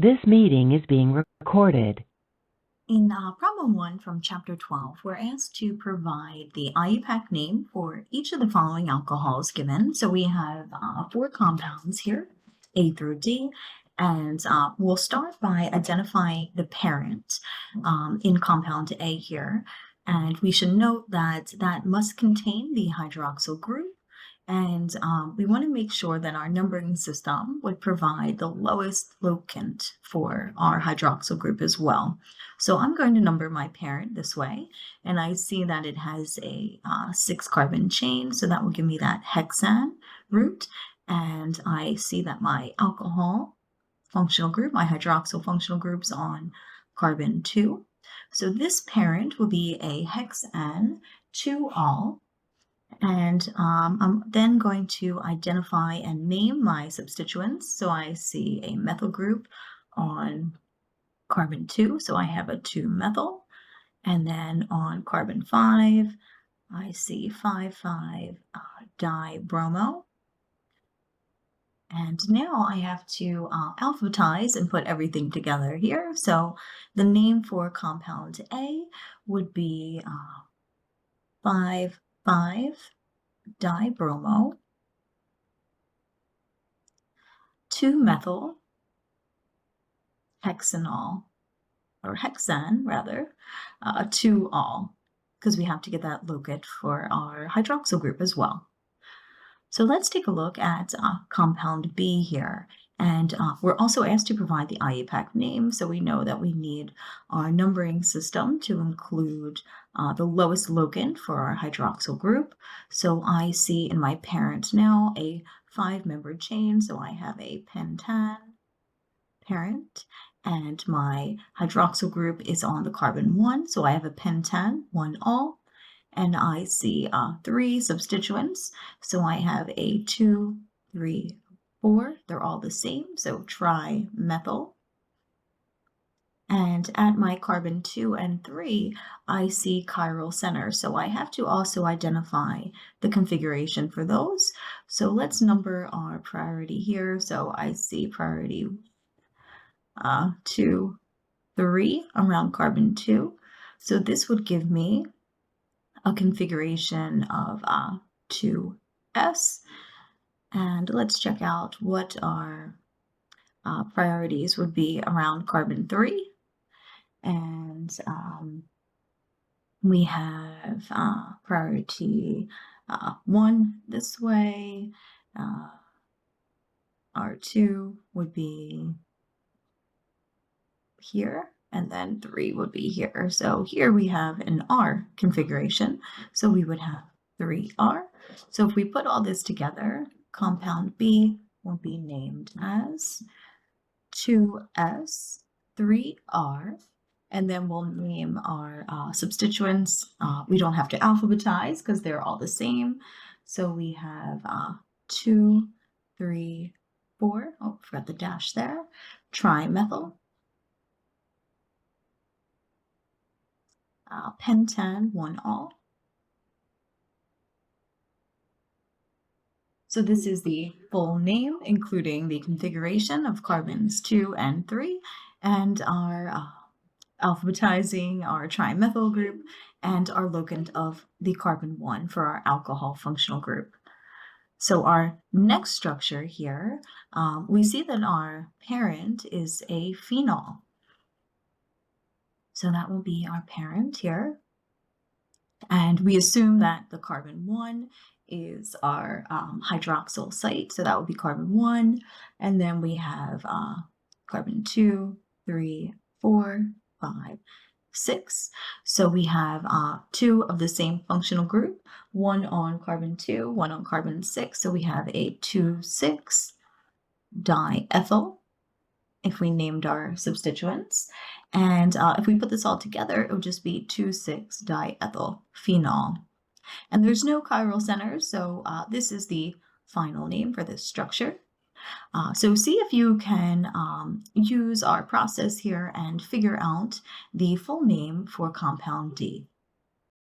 This meeting is being recorded. In problem 1 from chapter 12, we're asked to provide the IUPAC name for each of the following alcohols given. So we have 4 compounds here, A through D, and we'll start by identifying the parent in compound A here. And we should note that that must contain the hydroxyl group. And we want to make sure that our numbering system would provide the lowest locant for our hydroxyl group as well. So I'm going to number my parent this way, and I see that it has a 6-carbon chain, so that will give me that hexane root. And I see that my alcohol functional group, my hydroxyl functional group's on carbon 2. So this parent will be a hexane 2-ol. And I'm then going to identify and name my substituents. So I see a methyl group on carbon 2, so I have a 2-methyl. And then on carbon 5, I see 5,5-dibromo. And now I have to alphabetize and put everything together here. So the name for compound A would be 5,5-dibromo, 2-methyl hexanol, or hexane rather, 2-ol, because we have to get that locate for our hydroxyl group as well. So let's take a look at compound B here. And we're also asked to provide the IUPAC name, so we know that we need our numbering system to include the lowest locant for our hydroxyl group. So I see in my parent now a 5-membered chain, so I have a pentane parent, and my hydroxyl group is on the carbon 1, so I have a pentane 1-ol. And I see 3 substituents, so I have a 2, 3, 4. They're all the same, so trimethyl. And at my carbon 2 and 3, I see chiral centers, so I have to also identify the configuration for those. So let's number our priority here. So I see priority 2, 3 around carbon 2. So this would give me a configuration of 2s. And let's check out what our priorities would be around carbon 3. And we have priority 1 this way. R2 would be here, and then 3 would be here. So here we have an R configuration, so we would have 3R. So if we put all this together, compound B will be named as 2S, 3R, and then we'll name our substituents. We don't have to alphabetize because they're all the same. So we have 2, 3, 4, oh, forgot the dash there, trimethyl, pentane 1-ol. So this is the full name, including the configuration of carbons 2 and 3, and our alphabetizing our trimethyl group, and our locant of the carbon 1 for our alcohol functional group. So our next structure here, we see that our parent is a phenol. So that will be our parent here. And we assume that the carbon 1 is our hydroxyl site. So that would be carbon 1. And then we have carbon 2, 3, 4, 5, 6. So we have 2 of the same functional group, 1 on carbon 2, 1 on carbon 6. So we have a 2,6-diethyl if we named our substituents. And if we put this all together, it would just be 2,6-diethyl phenol. And there's no chiral centers, so this is the final name for this structure. So see if you can use our process here and figure out the full name for compound D.